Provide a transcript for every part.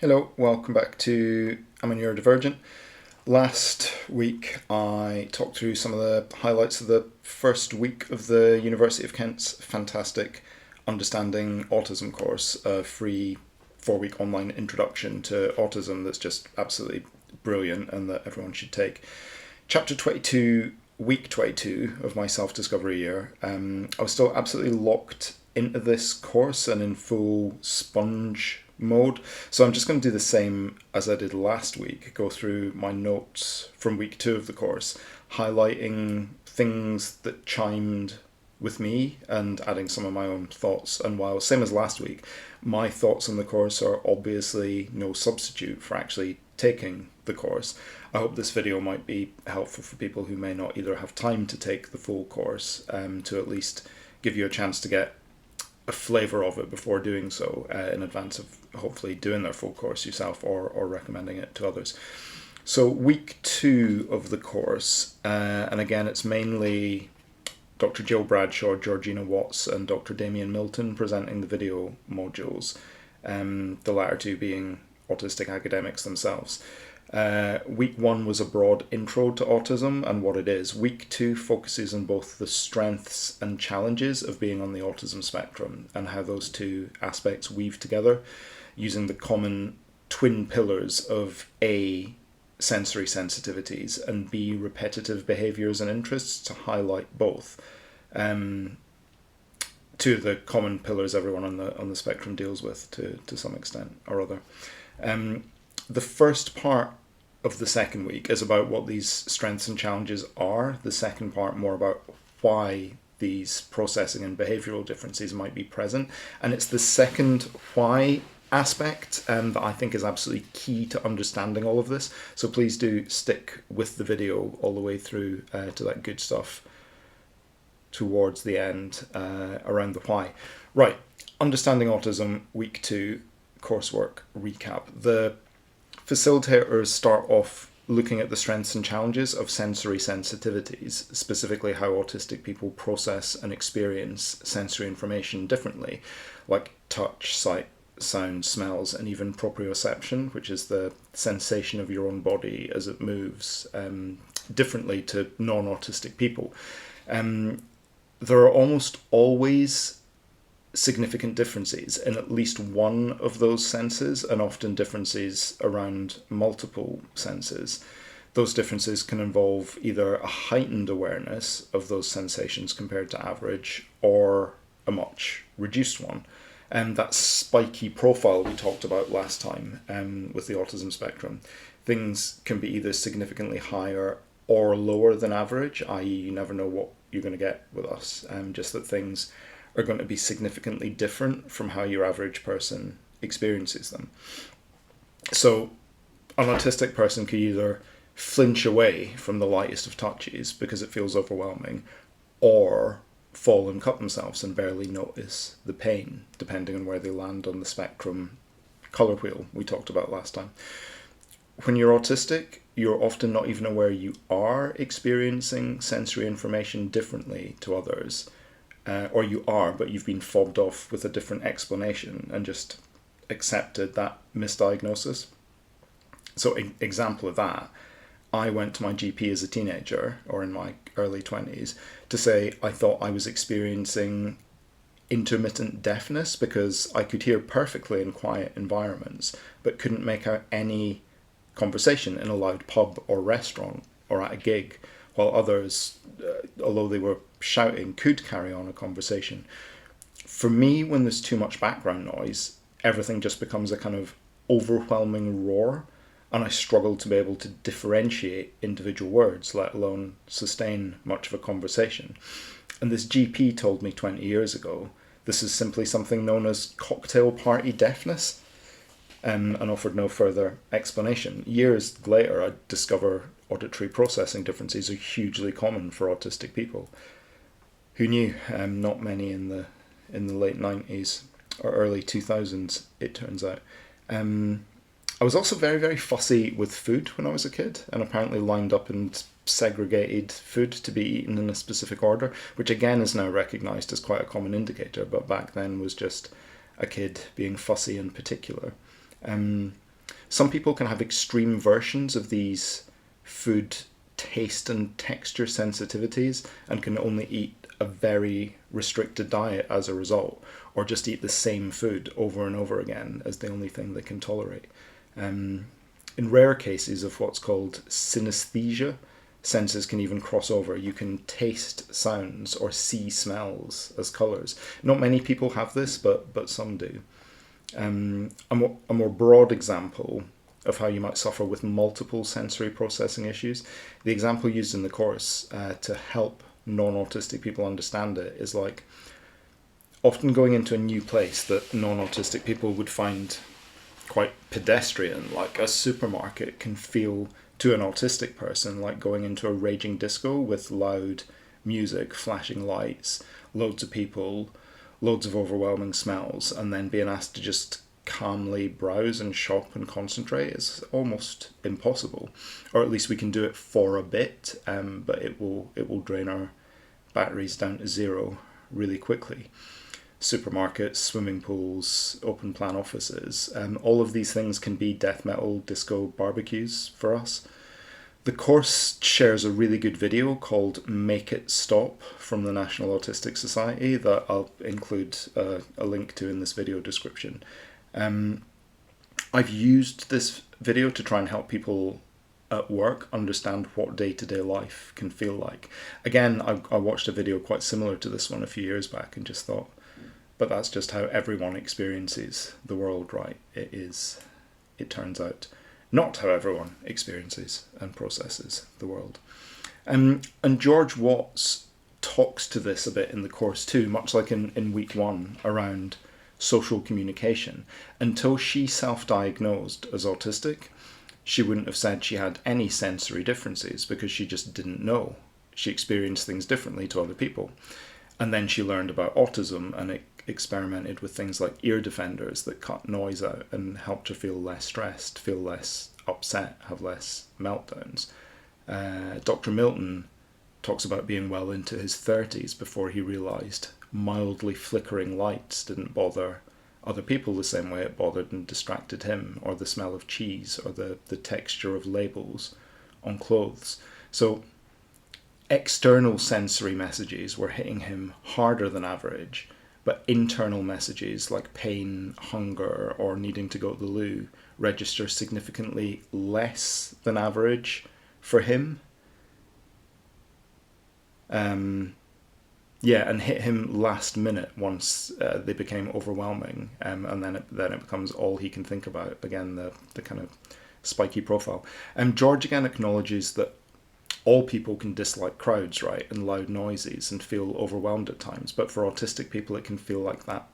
Hello, welcome back to I'm a Neurodivergent. Last week I talked through some of the highlights of the first week of the University of Kent's fantastic Understanding Autism course, a free 4-week online introduction to autism that's just absolutely brilliant and that everyone should take. Chapter 22, week 22 of my self-discovery year, I was still absolutely locked into this course and in full sponge mode. So I'm just going to do the same as I did last week, go through my notes from week 2 of the course, highlighting things that chimed with me and adding some of my own thoughts. And while same as last week, my thoughts on the course are obviously no substitute for actually taking the course, I hope this video might be helpful for people who may not either have time to take the full course, to at least give you a chance to get a flavour of it before doing so, in advance of hopefully doing their full course yourself or recommending it to others. So week 2 of the course, and again it's mainly Dr. Jill Bradshaw, Georgina Watts and Dr. Damien Milton presenting the video modules, the latter two being autistic academics themselves. Week 1 was a broad intro to autism and what it is. Week 2 focuses on both the strengths and challenges of being on the autism spectrum and how those two aspects weave together using the common twin pillars of A, sensory sensitivities, and B, repetitive behaviours and interests to highlight both. Two of the common pillars everyone on the spectrum deals with to some extent or other. The first part of the second week is about what these strengths and challenges are. The second part more about why these processing and behavioural differences might be present. And it's the second why aspect that I think is absolutely key to understanding all of this. So please do stick with the video all the way through to that good stuff towards the end around the why. Right, Understanding Autism, week 2, coursework recap. The facilitators start off looking at the strengths and challenges of sensory sensitivities, specifically how autistic people process and experience sensory information differently, like touch, sight, sound, smells, and even proprioception, which is the sensation of your own body as it moves, differently to non-autistic people. There are almost always significant differences in at least one of those senses, and often differences around multiple senses. Those differences can involve either a heightened awareness of those sensations compared to average or a much reduced one. And that spiky profile we talked about last time with the autism spectrum, things can be either significantly higher or lower than average, i.e. you never know what you're going to get with us, just that things are going to be significantly different from how your average person experiences them. So an autistic person could either flinch away from the lightest of touches because it feels overwhelming, or fall and cut themselves and barely notice the pain, depending on where they land on the spectrum colour wheel we talked about last time. When you're autistic, you're often not even aware you are experiencing sensory information differently to others. Or you are, but you've been fobbed off with a different explanation and just accepted that misdiagnosis. So example of that, I went to my GP as a teenager or in my early 20s to say I thought I was experiencing intermittent deafness because I could hear perfectly in quiet environments but couldn't make out any conversation in a loud pub or restaurant or at a gig, while others, although they were shouting, could carry on a conversation. For me, when there's too much background noise, everything just becomes a kind of overwhelming roar, and I struggle to be able to differentiate individual words, let alone sustain much of a conversation. And this GP told me 20 years ago, this is simply something known as cocktail party deafness, and offered no further explanation. Years later, I discover auditory processing differences are hugely common for autistic people. Who knew? Not many in the late 90s or early 2000s, it turns out. I was also very, very fussy with food when I was a kid, and apparently lined up and segregated food to be eaten in a specific order, which again is now recognised as quite a common indicator, but back then was just a kid being fussy and particular. Some people can have extreme versions of these food taste and texture sensitivities and can only eat a very restricted diet as a result, or just eat the same food over and over again as the only thing they can tolerate. In rare cases of what's called synesthesia, senses can even cross over. You can taste sounds or see smells as colours. Not many people have this, but some do. A more broad example of how you might suffer with multiple sensory processing issues, the example used in the course to help non-autistic people understand it is like often going into a new place that non-autistic people would find quite pedestrian, like a supermarket, can feel to an autistic person like going into a raging disco with loud music, flashing lights, loads of people, loads of overwhelming smells, and then being asked to just calmly browse and shop and concentrate is almost impossible. Or at least we can do it for a bit, but it will drain our batteries down to zero really quickly. Supermarkets, swimming pools, open plan offices, all of these things can be death metal disco barbecues for us. The course shares a really good video called Make It Stop from the National Autistic Society that I'll include a link to in this video description. I've used this video to try and help people at work understand what day-to-day life can feel like. Again, I watched a video quite similar to this one a few years back and just thought, but that's just how everyone experiences the world, right? It turns out, not how everyone experiences and processes the world. And George Watts talks to this a bit in the course too, much like in week 1 around social communication. Until she self-diagnosed as autistic, she wouldn't have said she had any sensory differences because she just didn't know. She experienced things differently to other people. And then she learned about autism and experimented with things like ear defenders that cut noise out and helped her feel less stressed, feel less upset, have less meltdowns. Dr. Milton talks about being well into his 30s before he realised mildly flickering lights didn't bother other people the same way it bothered and distracted him, or the smell of cheese, or the texture of labels on clothes. So external sensory messages were hitting him harder than average, but internal messages like pain, hunger, or needing to go to the loo register significantly less than average for him. And hit him last minute once they became overwhelming, and then it becomes all he can think about. Again, the kind of spiky profile. George again acknowledges that all people can dislike crowds, right, and loud noises and feel overwhelmed at times, but for autistic people it can feel like that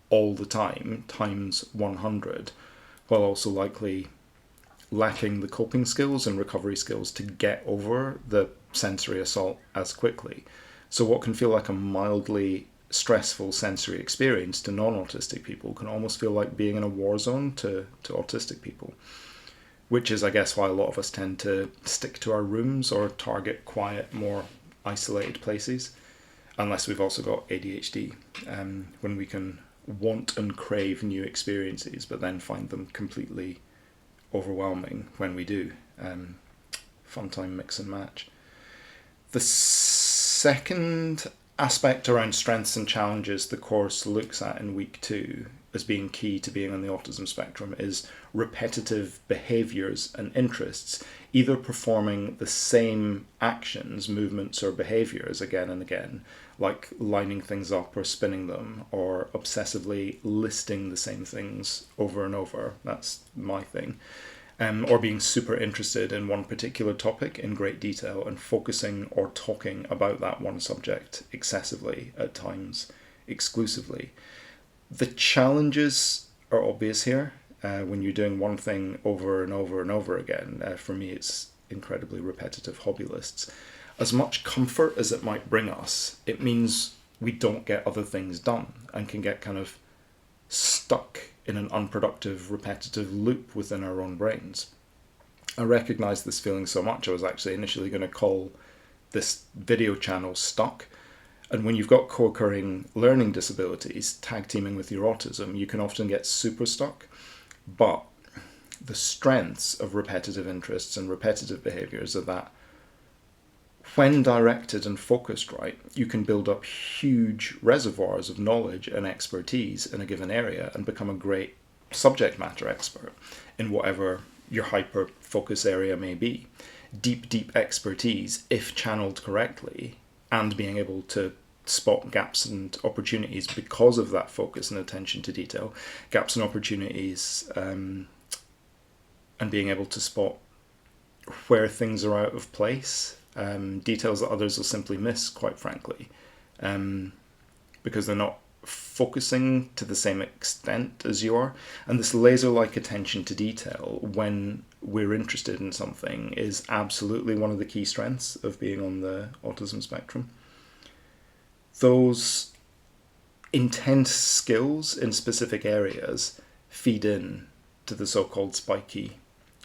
all the time, times 100, while also likely lacking the coping skills and recovery skills to get over the sensory assault as quickly. So what can feel like a mildly stressful sensory experience to non-autistic people can almost feel like being in a war zone to autistic people, which is, I guess, why a lot of us tend to stick to our rooms or target quiet, more isolated places, unless we've also got ADHD, when we can want and crave new experiences, but then find them completely overwhelming when we do. Fun time mix and match. The second aspect around strengths and challenges the course looks at in week 2 as being key to being on the autism spectrum is repetitive behaviours and interests, either performing the same actions, movements or behaviours again and again, like lining things up or spinning them, or obsessively listing the same things over and over. That's my thing. Or being super interested in one particular topic in great detail and focusing or talking about that one subject excessively, at times exclusively. The challenges are obvious here. When you're doing one thing over and over and over again, for me it's incredibly repetitive hobby lists. As much comfort as it might bring us, it means we don't get other things done and can get kind of stuck in an unproductive, repetitive loop within our own brains. I recognised this feeling so much, I was actually initially going to call this video channel Stuck. And when you've got co-occurring learning disabilities tag teaming with your autism, you can often get super stuck. But the strengths of repetitive interests and repetitive behaviours are that when directed and focused right, you can build up huge reservoirs of knowledge and expertise in a given area and become a great subject matter expert in whatever your hyper focus area may be. Deep expertise, if channeled correctly, and being able to spot gaps and opportunities because of that focus and attention to detail, gaps and opportunities, and being able to spot where things are out of place, details that others will simply miss, quite frankly, because they're not focusing to the same extent as you are. And this laser-like attention to detail when we're interested in something is absolutely one of the key strengths of being on the autism spectrum. Those intense skills in specific areas feed in to the so-called spiky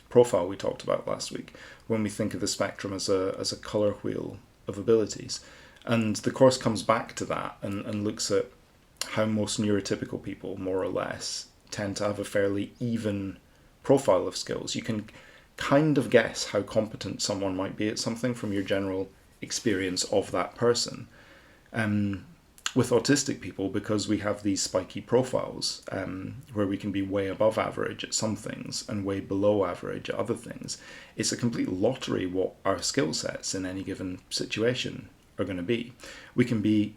profile we talked about last week, when we think of the spectrum as a colour wheel of abilities. And the course comes back to that and looks at how most neurotypical people, more or less, tend to have a fairly even profile of skills. You can kind of guess how competent someone might be at something from your general experience of that person. With autistic people, because we have these spiky profiles, where we can be way above average at some things and way below average at other things, it's a complete lottery what our skill sets in any given situation are going to be. We can be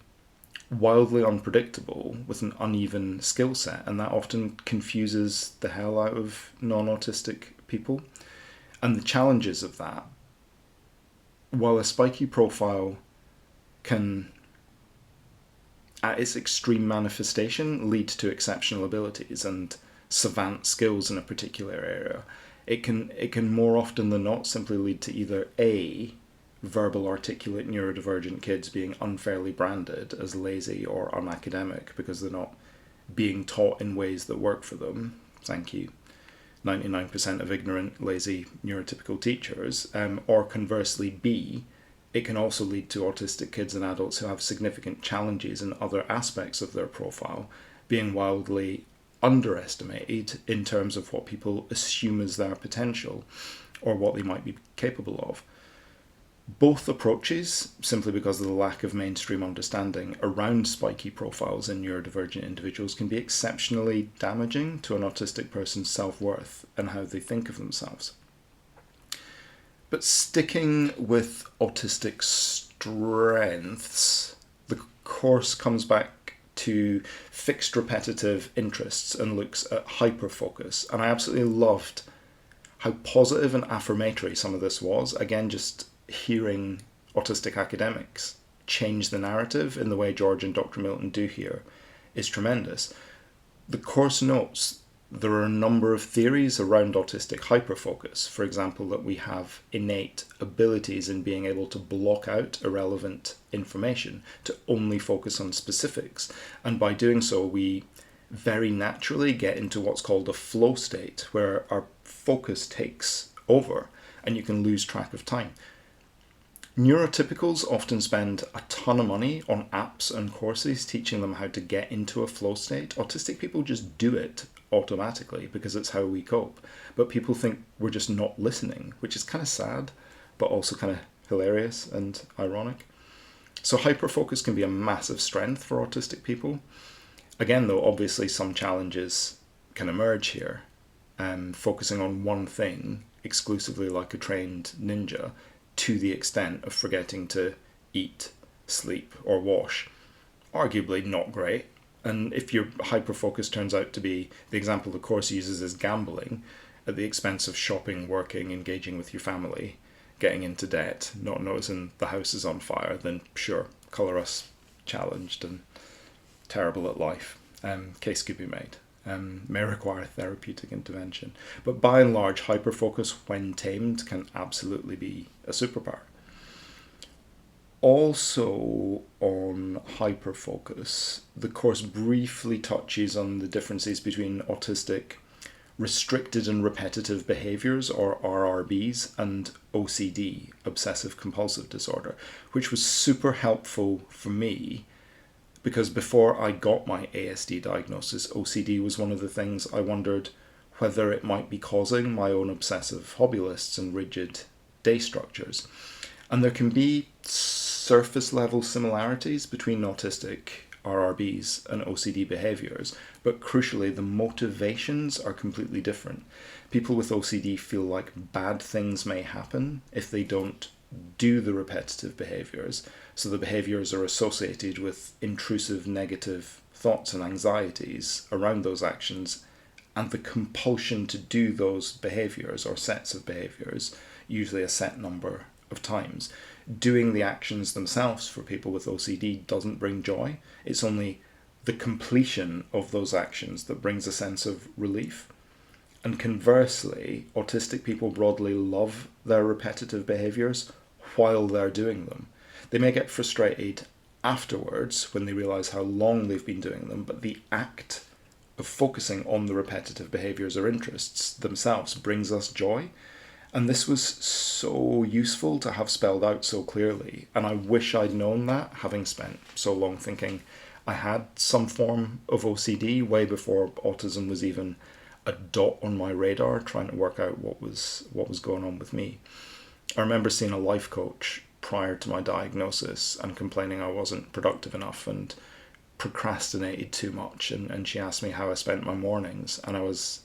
wildly unpredictable with an uneven skill set, and that often confuses the hell out of non-autistic people. And the challenges of that, while a spiky profile can, at its extreme manifestation, lead to exceptional abilities and savant skills in a particular area, it can more often than not simply lead to either A, verbal articulate neurodivergent kids being unfairly branded as lazy or unacademic because they're not being taught in ways that work for them. Thank you, 99% of ignorant, lazy, neurotypical teachers. Or conversely, B, it can also lead to autistic kids and adults who have significant challenges in other aspects of their profile being wildly underestimated in terms of what people assume is their potential or what they might be capable of. Both approaches, simply because of the lack of mainstream understanding around spiky profiles in neurodivergent individuals, can be exceptionally damaging to an autistic person's self-worth and how they think of themselves. But sticking with autistic strengths, the course comes back to fixed repetitive interests and looks at hyperfocus. And I absolutely loved how positive and affirmatory some of this was. Again, just hearing autistic academics change the narrative in the way George and Dr. Milton do here is tremendous. The course notes there are a number of theories around autistic hyperfocus. For example, that we have innate abilities in being able to block out irrelevant information, to only focus on specifics. And by doing so, we very naturally get into what's called a flow state, where our focus takes over and you can lose track of time. Neurotypicals often spend a ton of money on apps and courses teaching them how to get into a flow state. Autistic people just do it automatically because it's how we cope. But people think we're just not listening, which is kind of sad, but also kind of hilarious and ironic. So hyperfocus can be a massive strength for autistic people. Again, though, obviously some challenges can emerge here. Focusing on one thing exclusively like a trained ninja, to the extent of forgetting to eat, sleep, or wash. Arguably not great. And if your hyperfocus turns out to be, the example the course uses is gambling, at the expense of shopping, working, engaging with your family, getting into debt, not noticing the house is on fire, then sure, colour us challenged and terrible at life. Case could be made. May require therapeutic intervention. But by and large, hyperfocus, when tamed, can absolutely be a superpower. Also on hyperfocus, the course briefly touches on the differences between autistic restricted and repetitive behaviours, or RRBs, and OCD, obsessive compulsive disorder, which was super helpful for me because before I got my ASD diagnosis, OCD was one of the things I wondered, whether it might be causing my own obsessive hobby lists and rigid day structures. And there can be surface level similarities between autistic RRBs and OCD behaviours, but crucially the motivations are completely different. People with OCD feel like bad things may happen if they don't do the repetitive behaviours, so the behaviours are associated with intrusive negative thoughts and anxieties around those actions, and the compulsion to do those behaviours or sets of behaviours, usually a set number of times. Doing the actions themselves for people with OCD doesn't bring joy. It's only the completion of those actions that brings a sense of relief. And conversely, autistic people broadly love their repetitive behaviours while they're doing them. They may get frustrated afterwards when they realise how long they've been doing them, but the act of focusing on the repetitive behaviours or interests themselves brings us joy. And this was so useful to have spelled out so clearly. And I wish I'd known that, having spent so long thinking I had some form of OCD way before autism was even a dot on my radar, trying to work out what was going on with me. I remember seeing a life coach prior to my diagnosis and complaining I wasn't productive enough and procrastinated too much. And she asked me how I spent my mornings. And I was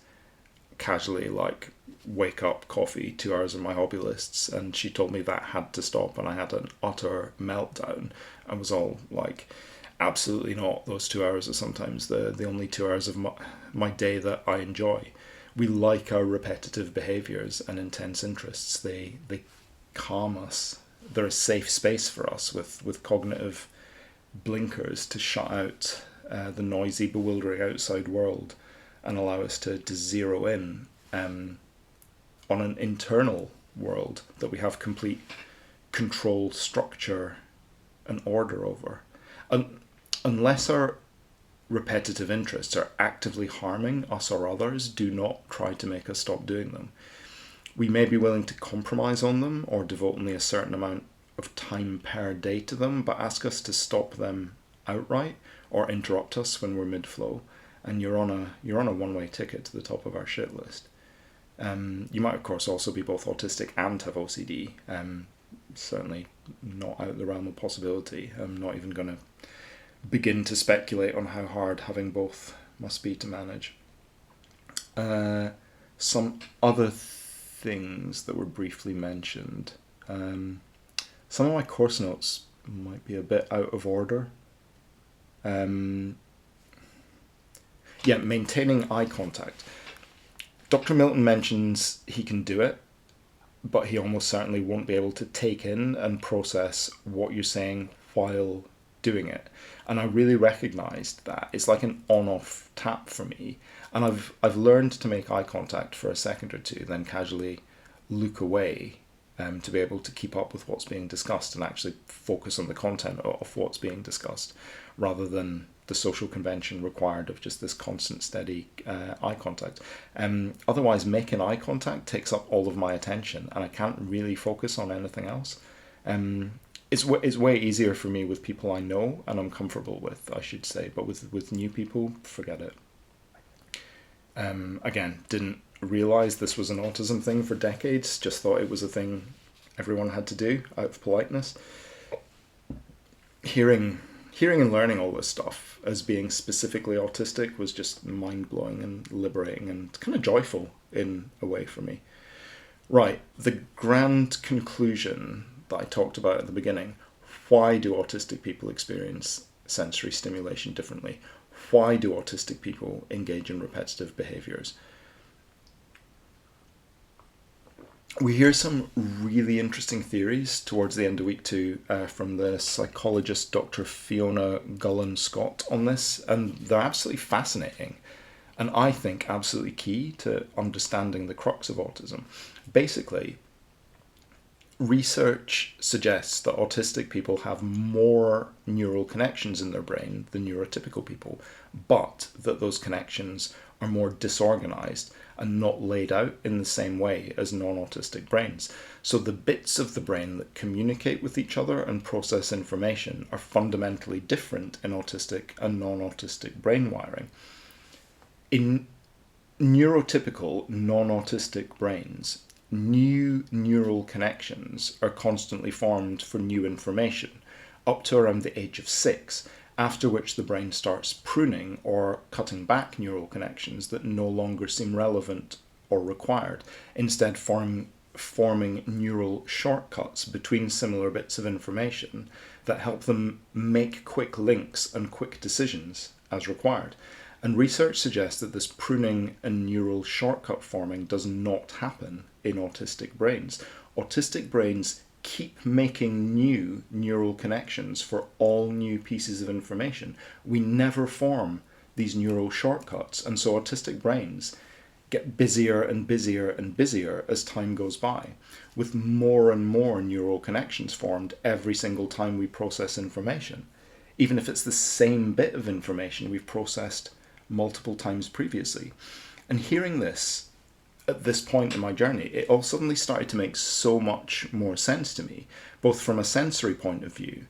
casually like, wake up, coffee, 2 hours of my hobby lists. And she told me that had to stop. And I had an utter meltdown. I was all like, absolutely not. Those 2 hours are sometimes the only 2 hours of my day that I enjoy. We like our repetitive behaviours and intense interests. They calm us. They're a safe space for us with cognitive blinkers to shut out the noisy, bewildering outside world and allow us to zero in on an internal world that we have complete control, structure and order over. Unless our repetitive interests are actively harming us or others, do not try to make us stop doing them. We may be willing to compromise on them or devote only a certain amount of time per day to them, but ask us to stop them outright or interrupt us when we're mid-flow, and you're on a one-way ticket to the top of our shit list. You might, of course, also be both autistic and have OCD. Certainly not out of the realm of possibility. I'm not even going to begin to speculate on how hard having both must be to manage. Some other things that were briefly mentioned. Some of my course notes might be a bit out of order. Maintaining eye contact. Dr. Milton mentions he can do it, but he almost certainly won't be able to take in and process what you're saying while doing it. And I really recognised that. It's like an on-off tap for me. And I've learned to make eye contact for a second or two, then casually look away to be able to keep up with what's being discussed and actually focus on the content of what's being discussed, rather than the social convention required of just this constant, steady eye contact. Otherwise, making eye contact takes up all of my attention and I can't really focus on anything else. It's way easier for me with people I know and I'm comfortable with, I should say, but with new people, forget it. Again, didn't realise this was an autism thing for decades, just thought it was a thing everyone had to do out of politeness. Hearing and learning all this stuff as being specifically autistic was just mind-blowing and liberating and kind of joyful in a way for me. Right, the grand conclusion that I talked about at the beginning. Why do autistic people experience sensory stimulation differently? Why do autistic people engage in repetitive behaviours? We hear some really interesting theories towards the end of week 2 from the psychologist Dr. Fiona Gullen-Scott on this, and they're absolutely fascinating and I think absolutely key to understanding the crux of autism. Basically, research suggests that autistic people have more neural connections in their brain than neurotypical people, but that those connections are more disorganized and not laid out in the same way as non-autistic brains. So the bits of the brain that communicate with each other and process information are fundamentally different in autistic and non-autistic brain wiring. In neurotypical, non-autistic brains, new neural connections are constantly formed for new information up to around the age of 6, after which the brain starts pruning or cutting back neural connections that no longer seem relevant or required, instead forming neural shortcuts between similar bits of information that help them make quick links and quick decisions as required. And research suggests that this pruning and neural shortcut forming does not happen in autistic brains. Autistic brains keep making new neural connections for all new pieces of information. We never form these neural shortcuts, and so autistic brains get busier and busier and busier as time goes by, with more and more neural connections formed every single time we process information, even if it's the same bit of information we've processed multiple times previously. And hearing this at this point in my journey, it all suddenly started to make so much more sense to me, both from a sensory point of view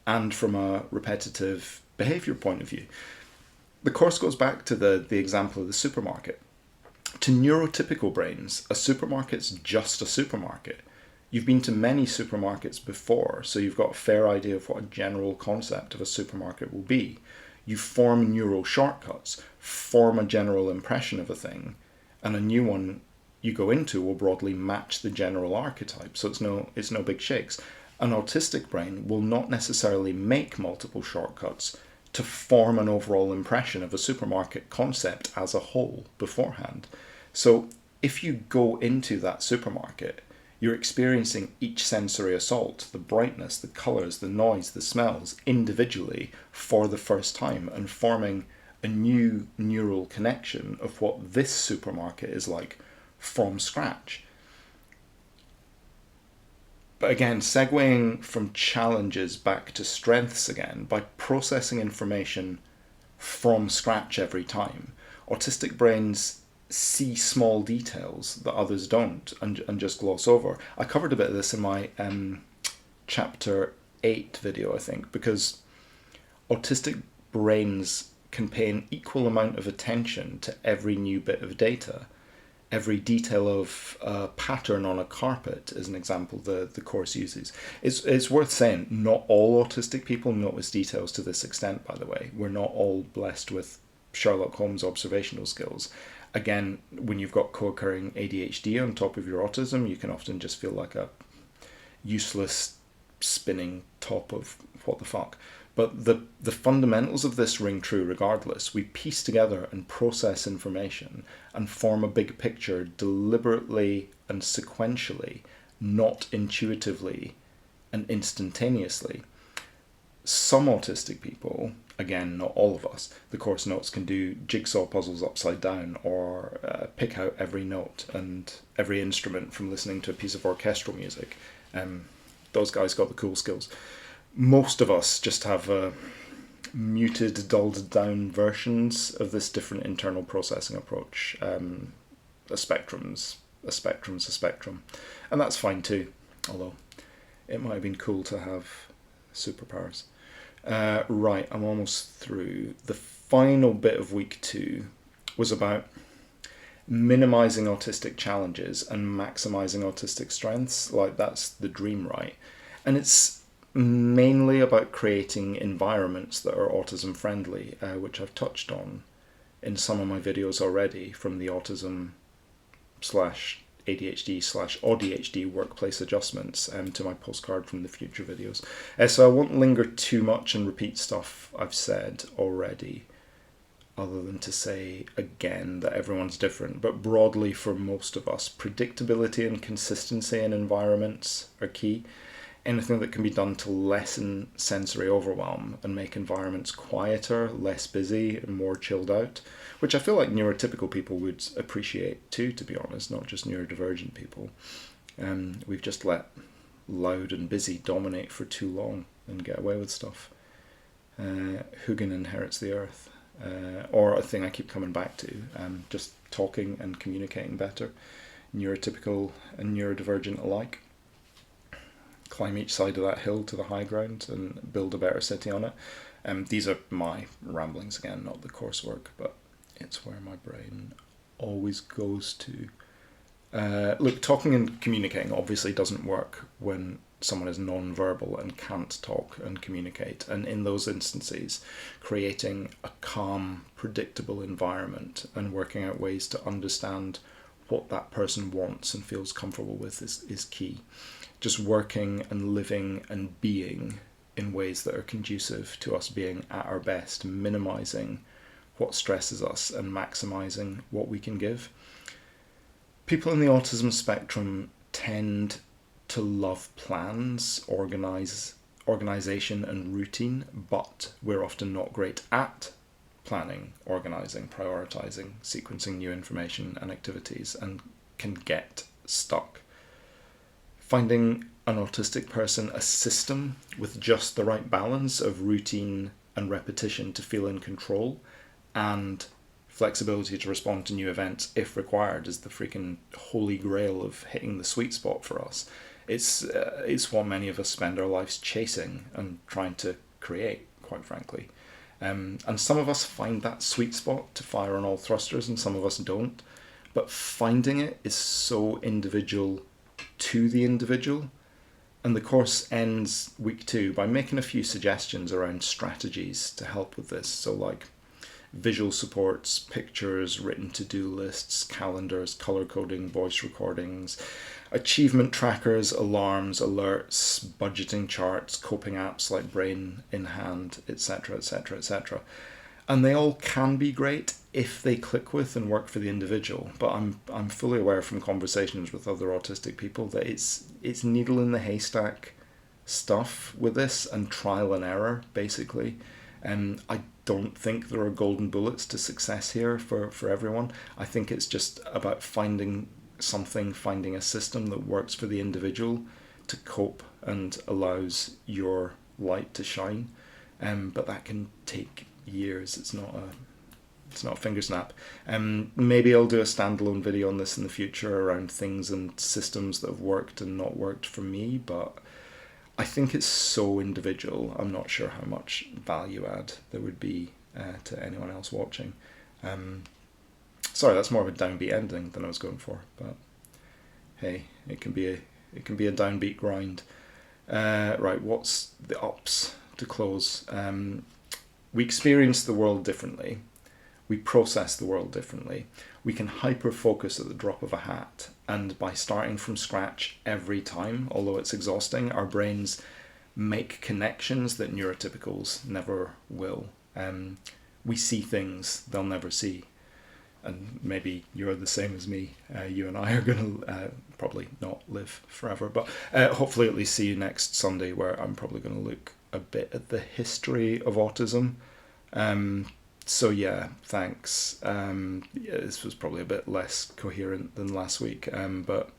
and from a repetitive behaviour point of view. The course goes back to the example of the supermarket. To neurotypical brains, a supermarket's just a supermarket. You've been to many supermarkets before, so you've got a fair idea of what a general concept of a supermarket will be. You form neural shortcuts, form a general impression of a thing, and a new one you go into will broadly match the general archetype, so it's no big shakes. An autistic brain will not necessarily make multiple shortcuts to form an overall impression of a supermarket concept as a whole beforehand. So if you go into that supermarket, you're experiencing each sensory assault, the brightness, the colours, the noise, the smells, individually for the first time, and forming a new neural connection of what this supermarket is like from scratch. But again, segueing from challenges back to strengths again, by processing information from scratch every time, autistic brains see small details that others don't and just gloss over. I covered a bit of this in my chapter 8 video, I think, because autistic brains can pay an equal amount of attention to every new bit of data. Every detail of a pattern on a carpet is an example the course uses. It's worth saying, not all autistic people notice details to this extent, by the way. We're not all blessed with Sherlock Holmes observational skills. Again, when you've got co-occurring ADHD on top of your autism, you can often just feel like a useless spinning top of what the fuck. But the fundamentals of this ring true regardless. We piece together and process information and form a big picture deliberately and sequentially, not intuitively and instantaneously. Some autistic people, again, not all of us, the course notes, can do jigsaw puzzles upside down or pick out every note and every instrument from listening to a piece of orchestral music. Those guys got the cool skills. Most of us just have muted, dulled down versions of this different internal processing approach. A spectrum's a spectrum. And that's fine too, although it might have been cool to have superpowers. Right, I'm almost through. The final bit of week 2 was about minimizing autistic challenges and maximizing autistic strengths. Like, that's the dream, right? And it's mainly about creating environments that are autism friendly, which I've touched on in some of my videos already, from the autism / ADHD / ADHD workplace adjustments to my postcard from the future videos. So I won't linger too much and repeat stuff I've said already, other than to say again that everyone's different, but broadly for most of us, predictability and consistency in environments are key. Anything that can be done to lessen sensory overwhelm and make environments quieter, less busy, and more chilled out, which I feel like neurotypical people would appreciate too, to be honest, not just neurodivergent people. We've just let loud and busy dominate for too long and get away with stuff. Hugin inherits the earth, or a thing I keep coming back to, just talking and communicating better, neurotypical and neurodivergent alike. Climb each side of that hill to the high ground and build a better city on it. These are my ramblings again, not the coursework, but it's where my brain always goes to. Look, talking and communicating obviously doesn't work when someone is non-verbal and can't talk and communicate. And in those instances, creating a calm, predictable environment and working out ways to understand what that person wants and feels comfortable with is key. Just working and living and being in ways that are conducive to us being at our best, minimizing what stresses us and maximizing what we can give. People in the autism spectrum tend to love plans, organization and routine, but we're often not great at planning, organizing, prioritizing, sequencing new information and activities, and can get stuck. Finding an autistic person a system with just the right balance of routine and repetition to feel in control and flexibility to respond to new events if required is the freaking holy grail of hitting the sweet spot for us. It's what many of us spend our lives chasing and trying to create, quite frankly. And some of us find that sweet spot to fire on all thrusters and some of us don't. But finding it is so individual to the individual. And the course ends week 2 by making a few suggestions around strategies to help with this. So like visual supports, pictures, written to-do lists, calendars, color coding, voice recordings, achievement trackers, alarms, alerts, budgeting charts, coping apps like Brain in Hand, etc., etc., etc. And they all can be great if they click with and work for the individual. But I'm fully aware from conversations with other autistic people that it's needle in the haystack stuff with this and trial and error, basically. I don't think there are golden bullets to success here for everyone. I think it's just about finding a system that works for the individual to cope and allows your light to shine. But that can take years. It's not a finger snap. Maybe I'll do a standalone video on this in the future around things and systems that have worked and not worked for me, but I think it's so individual. I'm not sure how much value add there would be to anyone else watching. Sorry, that's more of a downbeat ending than I was going for, but hey, it can be a downbeat grind. Right, what's the ups to close? We experience the world differently. We process the world differently. We can hyper-focus at the drop of a hat, and by starting from scratch every time, although it's exhausting, our brains make connections that neurotypicals never will. We see things they'll never see. And maybe you're the same as me. You and I are going to probably not live forever, but hopefully at least see you next Sunday, where I'm probably going to look a bit at the history of autism. So yeah, thanks. This was probably a bit less coherent than last week, but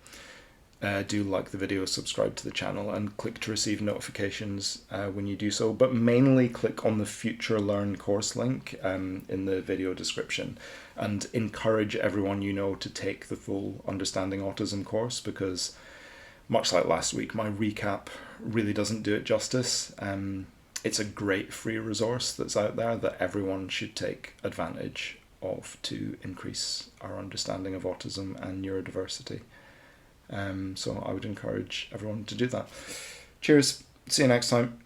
do like the video, subscribe to the channel, and click to receive notifications when you do so. But mainly click on the FutureLearn course link in the video description, and encourage everyone you know to take the full Understanding Autism course, because much like last week, my recap really doesn't do it justice. It's a great free resource that's out there that everyone should take advantage of to increase our understanding of autism and neurodiversity. So I would encourage everyone to do that. Cheers. See you next time.